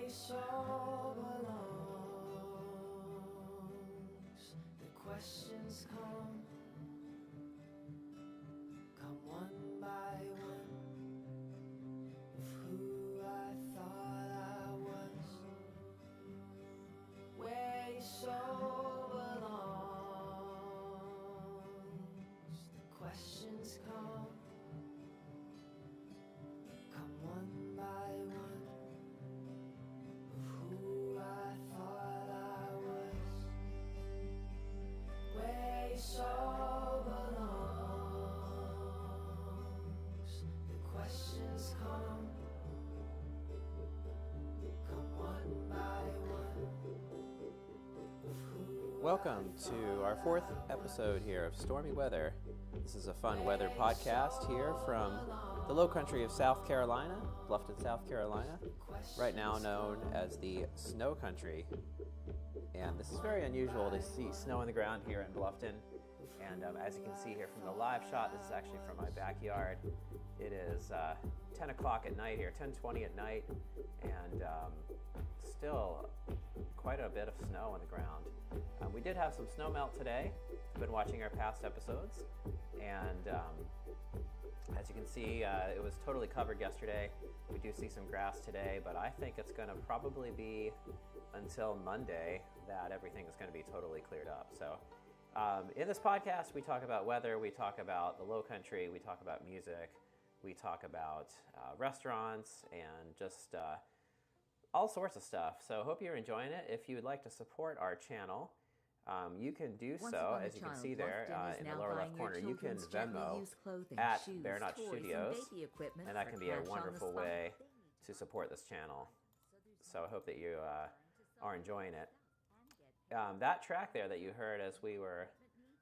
soul belongs. The questions come one by one, of who I thought I was, where your soul belongs. The questions come one by one, of who I thought I was, where your soul belongs. The questions come one by one, of who. Welcome to our fourth episode here of Stormy Weather. This is a fun weather podcast here from the low country of South Carolina, Bluffton, South Carolina, right now known as the Snow-country. And this is very unusual to see snow on the ground here in Bluffton. And as you can see here from the live shot, this is actually from my backyard. It is 10 o'clock at night here, 10:20 at night, and still quite a bit of snow on the ground. We did have some snow melt today. I've been watching our past episodes, and as you can see, it was totally covered yesterday. We do see some grass today, but I think it's going to probably be until Monday that everything is going to be totally cleared up. So in this podcast, we talk about weather, we talk about the low country, we talk about music, we talk about restaurants, and just all sorts of stuff. So hope you're enjoying it. If you would like to support our channel, you can do so, as you can see there in the lower left corner. You can Venmo at Bear Nut Studios, and that can be a wonderful way to support this channel. So I hope that you are enjoying it. That track there that you heard as we were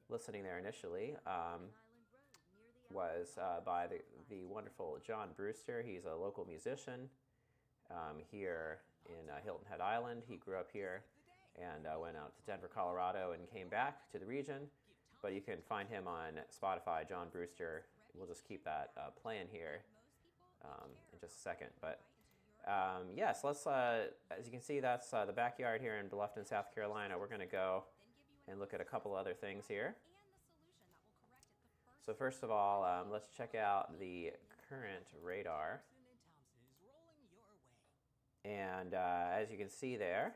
listening there initially was by the wonderful John Brewster. He's a local musician here in Hilton Head Island. He grew up here and went out to Denver, Colorado, and came back to the region. But you can find him on Spotify, John Brewster. We'll just keep that playing here in just a second. But yes, let's, as you can see, that's the backyard here in Bluffton, South Carolina. We're going to go and look at a couple other things here. So first of all, let's check out the current radar. And as you can see there,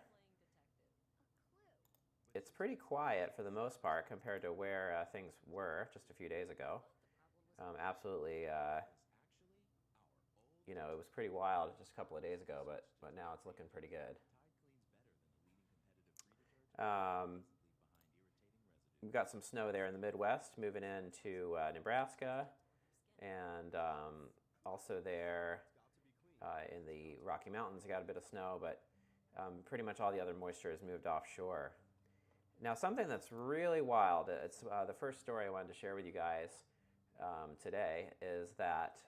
it's pretty quiet for the most part compared to where things were just a few days ago. Absolutely, you know, it was pretty wild just a couple of days ago, but now it's looking pretty good. We've got some snow there in the Midwest moving into Nebraska, and also there in the Rocky Mountains, got a bit of snow, but pretty much all the other moisture has moved offshore. Now, something that's really wild, it's the first story I wanted to share with you guys today, is that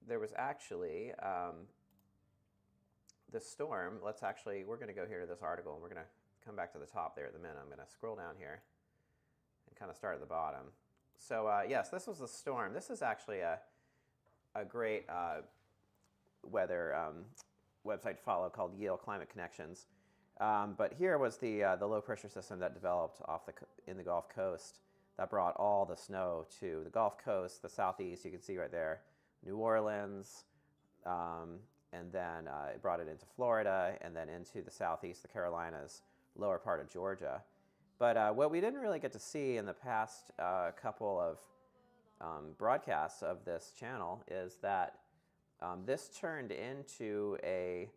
there was actually the storm. We're going to go here to this article, and we're going to come back to the top there at the minute. I'm going to scroll down here and kind of start at the bottom. So yes, this was the storm. This is actually a great weather website to follow called Yale Climate Connections. But here was the low pressure system that developed in the Gulf Coast that brought all the snow to the Gulf Coast, the southeast. You can see right there, New Orleans, and then it brought it into Florida, and then into the southeast, the Carolinas, lower part of Georgia. But what we didn't really get to see in the past couple of broadcasts of this channel is that this turned into a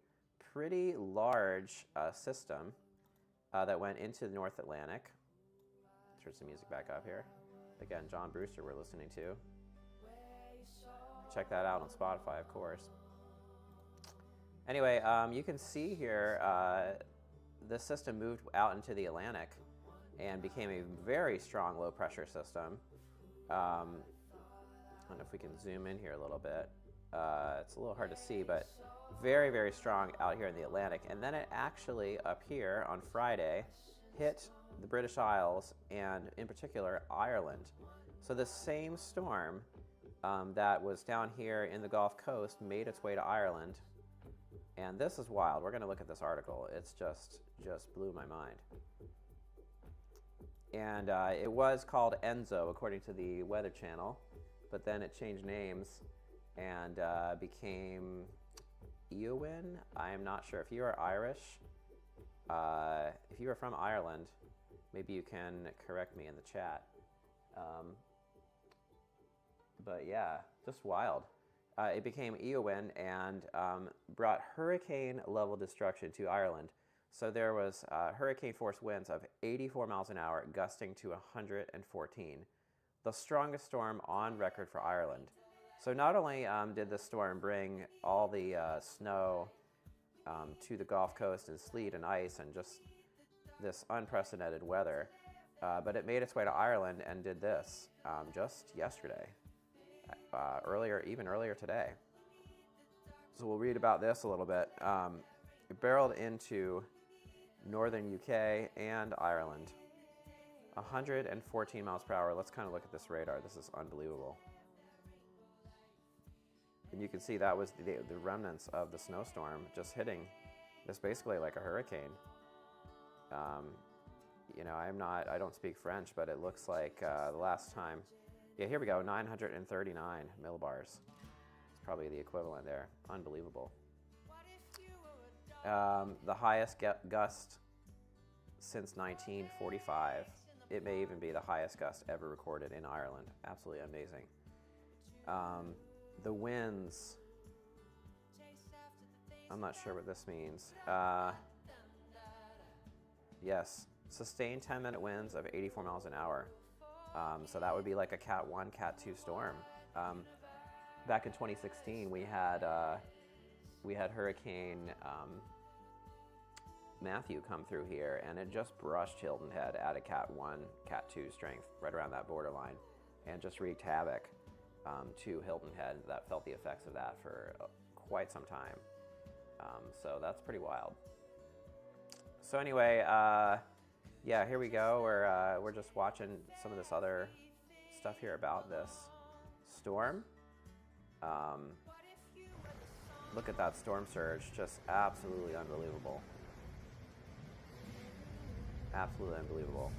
pretty large system that went into the North Atlantic. Turn some music back up here. Again, John Brewster we're listening to. Check that out on Spotify, of course. Anyway, you can see here this system moved out into the Atlantic and became a very strong low pressure system. I don't know if we can zoom in here a little bit. It's a little hard to see, but very, very strong out here in the Atlantic. And then it actually, up here on Friday, hit the British Isles and, in particular, Ireland. So the same storm that was down here in the Gulf Coast made its way to Ireland. And this is wild. We're going to look at this article. It's just blew my mind. And it was called Enzo, according to the Weather Channel, but then it changed names and became Eowyn. I am not sure. If you are Irish, if you are from Ireland, maybe you can correct me in the chat. But yeah, just wild. It became Eowyn and brought hurricane-level destruction to Ireland. So there was hurricane-force winds of 84 miles an hour, gusting to 114, the strongest storm on record for Ireland. So not only did the storm bring all the snow to the Gulf Coast and sleet and ice and just this unprecedented weather, but it made its way to Ireland and did this just yesterday, even earlier today. So we'll read about this a little bit. It barreled into northern UK and Ireland. 114 miles per hour. Let's kind of look at this radar. This is unbelievable. And you can see that was the remnants of the snowstorm just hitting this basically like a hurricane. You know, I don't speak French, but it looks like the last time, yeah, here we go, 939 millibars. It's probably the equivalent there. Unbelievable. The highest gust since 1945. It may even be the highest gust ever recorded in Ireland. Absolutely amazing. The winds, I'm not sure what this means. Yes, sustained 10-minute winds of 84 miles an hour. So that would be like a Cat 1, Cat 2 storm. Back in 2016, we had Hurricane Matthew come through here, and it just brushed Hilton Head at a Cat 1, Cat 2 strength, right around that borderline, and just wreaked havoc to Hilton Head. That felt the effects of that for quite some time. So that's pretty wild. So anyway, yeah, here we go. We're just watching some of this other stuff here about this storm. Look at that storm surge, just absolutely unbelievable. Absolutely unbelievable.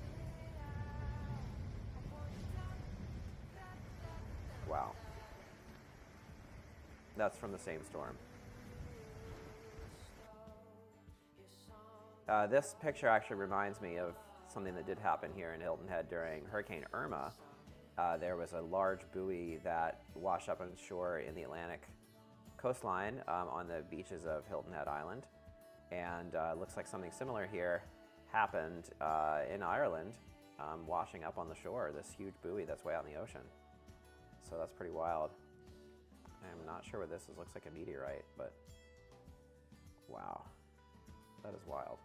Wow. That's from the same storm. This picture actually reminds me of something that did happen here in Hilton Head during Hurricane Irma. There was a large buoy that washed up on shore in the Atlantic coastline on the beaches of Hilton Head Island. And looks like something similar here happened in Ireland, washing up on the shore, this huge buoy that's way out in the ocean. So that's pretty wild. I'm not sure what this is. Looks like a meteorite, but wow, that is wild.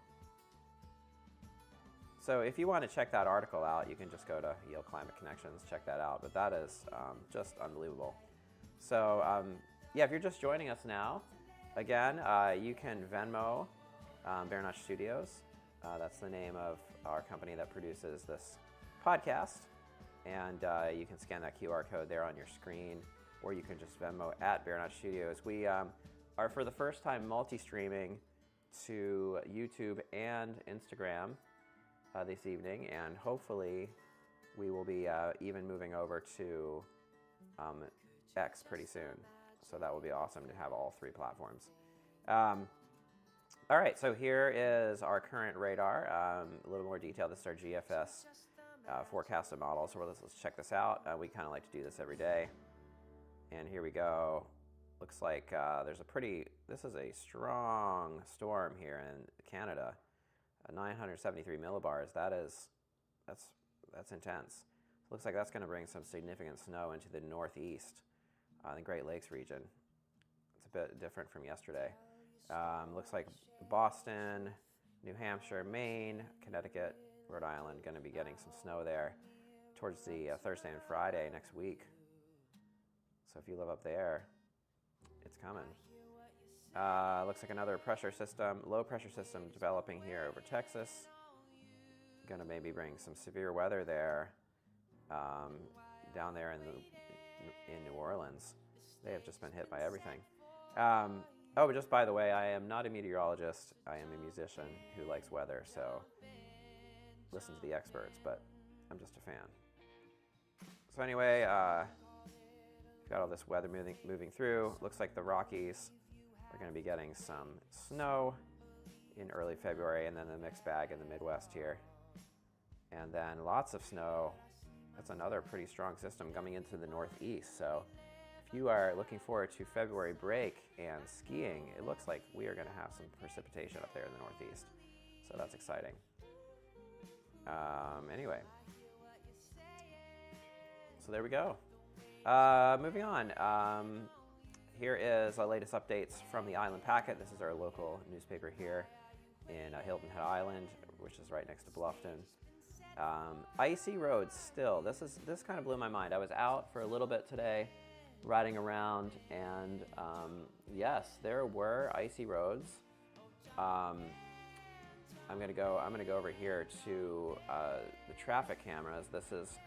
So if you want to check that article out, you can just go to Yale Climate Connections, check that out. But that is just unbelievable. So yeah, if you're just joining us now, again, you can Venmo Bear Notch Studios. That's the name of our company that produces this podcast. And you can scan that QR code there on your screen, or you can just Venmo at Bear Notch Studios. We are, for the first time, multi-streaming to YouTube and Instagram this evening, and hopefully we will be even moving over to X pretty soon. So that will be awesome to have all three platforms. All right, so here is our current radar. A little more detail. This is our GFS forecasted model. So let's check this out. We kind of like to do this every day. And here we go. Looks like this is a strong storm here in Canada. 973 millibars. That's intense. Looks like that's going to bring some significant snow into the northeast, the Great Lakes region. It's a bit different from yesterday. Looks like Boston, New Hampshire, Maine, Connecticut, Rhode Island going to be getting some snow there towards the Thursday and Friday next week. So if you live up there, it's coming. Looks like another low pressure system developing here over Texas. Going to maybe bring some severe weather there, down there in in New Orleans. They have just been hit by everything. Oh, but just by the way, I am not a meteorologist. I am a musician who likes weather, so listen to the experts, but I'm just a fan. So anyway, got all this weather moving through. Looks like the Rockies are going to be getting some snow in early February, and then the mixed bag in the Midwest here. And then lots of snow. That's another pretty strong system coming into the Northeast. So if you are looking forward to February break and skiing, it looks like we are going to have some precipitation up there in the Northeast. So that's exciting. Anyway, so there we go. Moving on. Here is our latest updates from the Island Packet. This is our local newspaper here in Hilton Head Island, which is right next to Bluffton. Icy roads still. This kind of blew my mind. I was out for a little bit today, riding around, and yes, there were icy roads. I'm gonna go over here to the traffic cameras. This is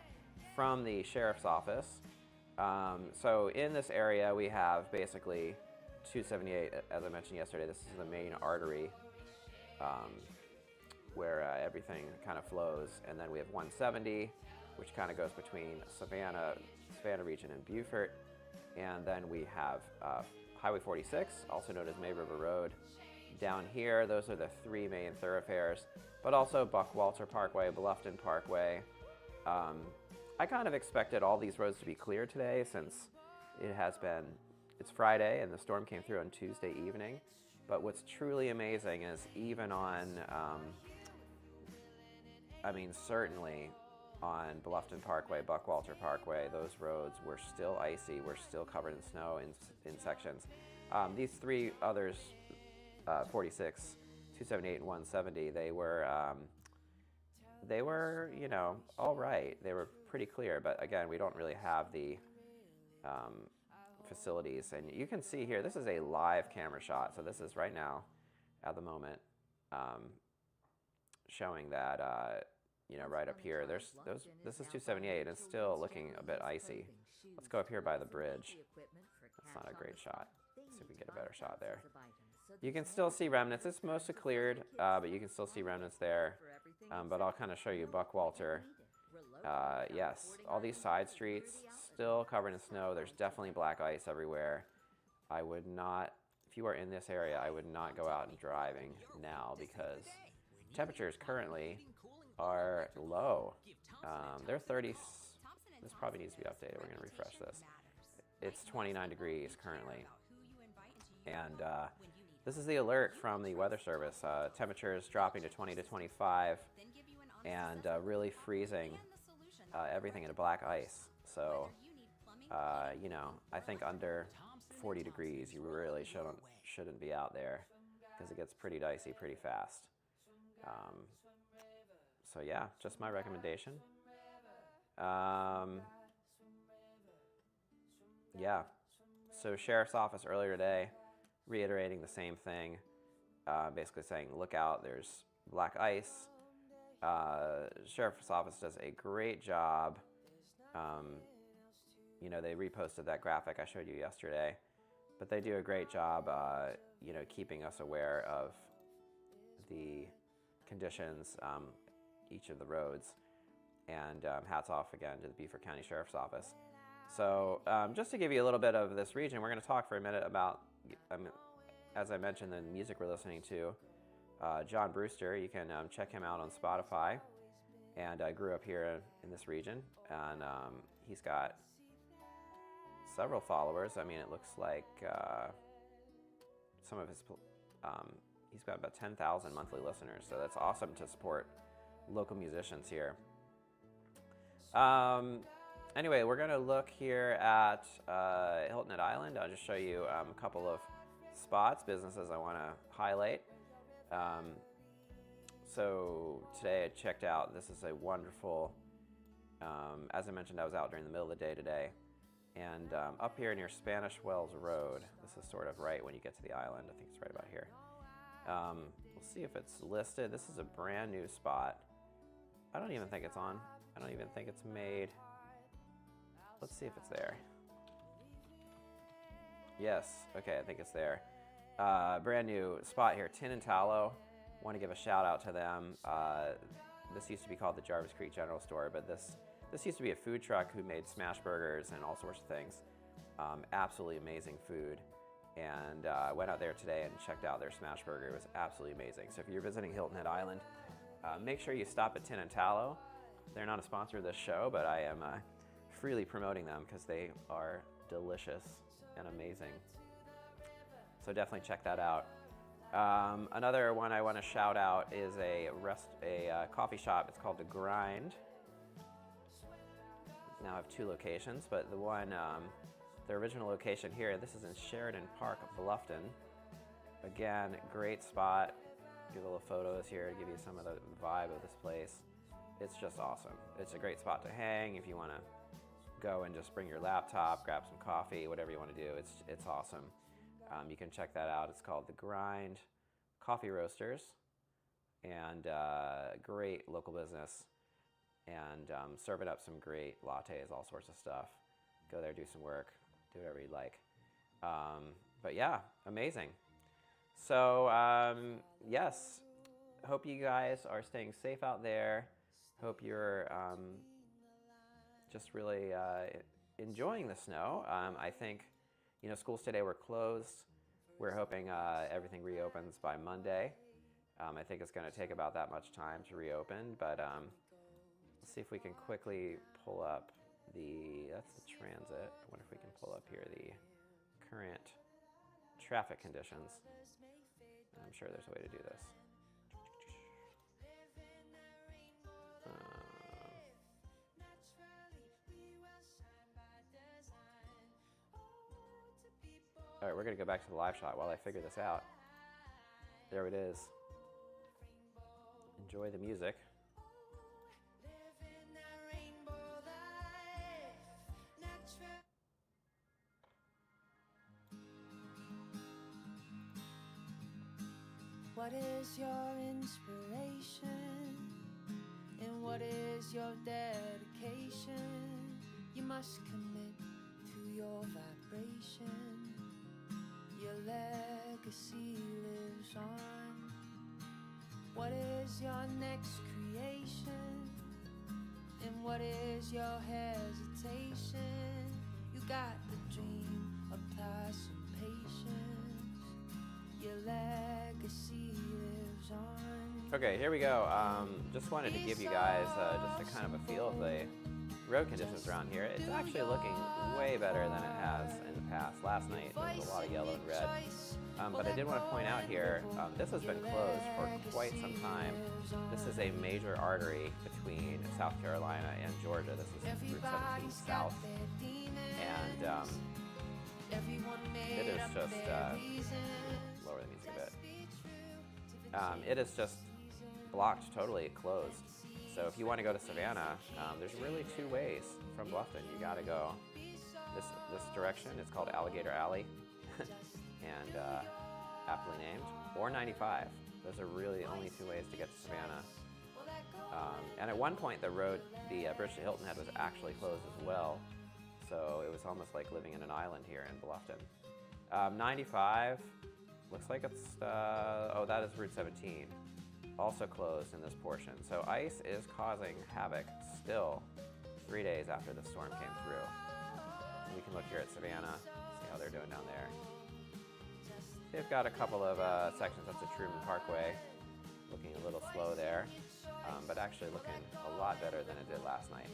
from the sheriff's office. So in this area, we have basically 278. As I mentioned yesterday, this is the main artery where everything kind of flows, and then we have 170, which kind of goes between Savannah region and Beaufort, and then we have Highway 46, also known as May River Road. Down here, those are the three main thoroughfares, but also Buckwalter Parkway, Bluffton Parkway. I kind of expected all these roads to be clear today, since it's Friday and the storm came through on Tuesday evening. But what's truly amazing is even on, certainly on Bluffton Parkway, Buckwalter Parkway, those roads were still icy, were still covered in snow in sections. These three others, 46, 278, and 170, they were, all right. They were pretty clear, but again, we don't really have the facilities. And you can see here, this is a live camera shot. So this is right now, at the moment, showing that, right up here. This is 278, and it's still looking a bit icy. Let's go up here by the bridge. That's not a great shot. Let's see if we can get a better shot there. You can still see remnants. It's mostly cleared, but you can still see remnants there. But I'll kind of show you Buckwalter. Yes, all these side streets still covered in snow. There's definitely black ice everywhere. I would not, if you are in this area, I would not go out and driving now, because temperatures currently are low. They're 30. This probably needs to be updated. We're going to refresh this. It's 29 degrees currently. And this is the alert from the Weather Service. Temperatures dropping to 20 to 25 and really freezing everything into black ice. So, I think under 40 degrees, you really shouldn't be out there, because it gets pretty dicey pretty fast. So yeah, just my recommendation. Yeah, so Sheriff's Office earlier today reiterating the same thing, basically saying, look out, there's black ice. Sheriff's Office does a great job. They reposted that graphic I showed you yesterday, but they do a great job, keeping us aware of the conditions, each of the roads, and hats off again to the Beaufort County Sheriff's Office. So just to give you a little bit of this region, we're going to talk for a minute about, as I mentioned, the music we're listening to. John Brewster, you can check him out on Spotify, and grew up here in this region, and he's got several followers. It looks like some of his, he's got about 10,000 monthly listeners, so that's awesome to support local musicians here. Anyway, we're going to look here at Hilton Head Island. I'll just show you a couple of spots, businesses I want to highlight. So today I checked out, this is a wonderful, as I mentioned, I was out during the middle of the day today, and up here near Spanish Wells Road, this is sort of right when you get to the island, I think it's right about here. We'll see if it's listed. This is a brand new spot. I don't even think it's on. I don't even think it's made. Let's see if it's there. Yes. Okay, I think it's there. Brand new spot here, Tin and Tallow. Want to give a shout out to them. This used to be called the Jarvis Creek General Store, but this used to be a food truck who made smash burgers and all sorts of things. Absolutely amazing food. And I went out there today and checked out their smash burger. It was absolutely amazing. So if you're visiting Hilton Head Island, make sure you stop at Tin and Tallow. They're not a sponsor of this show, but I am freely promoting them because they are delicious and amazing. So definitely check that out. Another one I want to shout out is a coffee shop. It's called The Grind. Now I have 2 locations, but the one, the original location here, this is in Sheridan Park, Bluffton. Again, great spot. Give little photos here to give you some of the vibe of this place. It's just awesome. It's a great spot to hang if you want to go and just bring your laptop, grab some coffee, whatever you want to do. It's awesome. You can check that out. It's called The Grind Coffee Roasters, and great local business, and serving up some great lattes, all sorts of stuff. Go there, do some work, do whatever you'd like. But yeah, amazing. So yes, hope you guys are staying safe out there. Hope you're just really enjoying the snow. I think, schools today were closed. We're hoping everything reopens by Monday. I think it's going to take about that much time to reopen, but let's see if we can quickly pull up that's the transit. I wonder if we can pull up here the current traffic conditions. I'm sure there's a way to do this. All right, we're going to go back to the live shot while I figure this out. There it is. Enjoy the music. What is your inspiration? And what is your dedication? You must commit to your vibration. Your legacy lives on. What is your next creation? And what is your hesitation? You got the dream, apply some patience. Your legacy lives on. Okay, here we go. Just wanted to give you guys just a kind of a feel of the road conditions around here. It's actually looking way better than it has in the past. Last night there was a lot of yellow and red. But I did want to point out here, this has been closed for quite some time. This is a major artery between South Carolina and Georgia. This is Route 17 South. And it is just, lower the music a bit. It is just blocked, totally closed. So if you want to go to Savannah, there's really 2 ways from Bluffton. You got to go this direction. It's called Alligator Alley, and aptly named, or 95. Those are really the only 2 ways to get to Savannah. And at one point, the bridge to Hilton Head was actually closed as well. So it was almost like living in an island here in Bluffton. 95 looks like it's that is Route 17. Also closed in this portion. So ice is causing havoc still 3 days after the storm came through. And we can look here at Savannah, see how they're doing down there. They've got a couple of sections. That's the Truman Parkway, looking a little slow there, but actually looking a lot better than it did last night.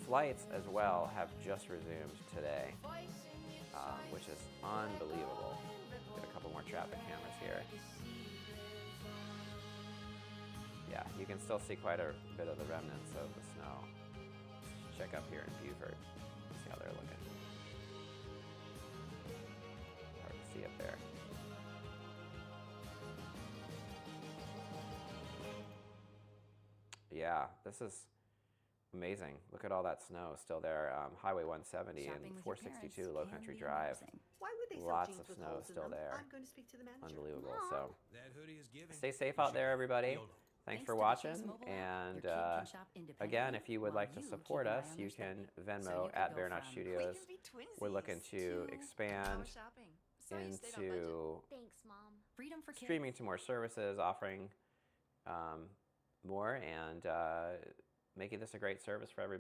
Flights as well have just resumed today, which is unbelievable. Get a couple more traffic cameras here. Yeah, you can still see quite a bit of the remnants of the snow. Check up here in Beaufort, see how they're looking. Hard to see up there. Yeah, this is amazing. Look at all that snow still there. Highway 170 and 462 Low Country Drive. Why would they sell Lots jeans of with snow holes in still them? there. I'm going to speak to the manager. Unbelievable. Mom. So That hoodie is giving. stay safe out there, everybody. Thanks for watching, and again, if you would like to support us, you can Venmo at Bear Notch Studios. We're looking to expand into streaming to more services, offering more, and making this a great service for everybody.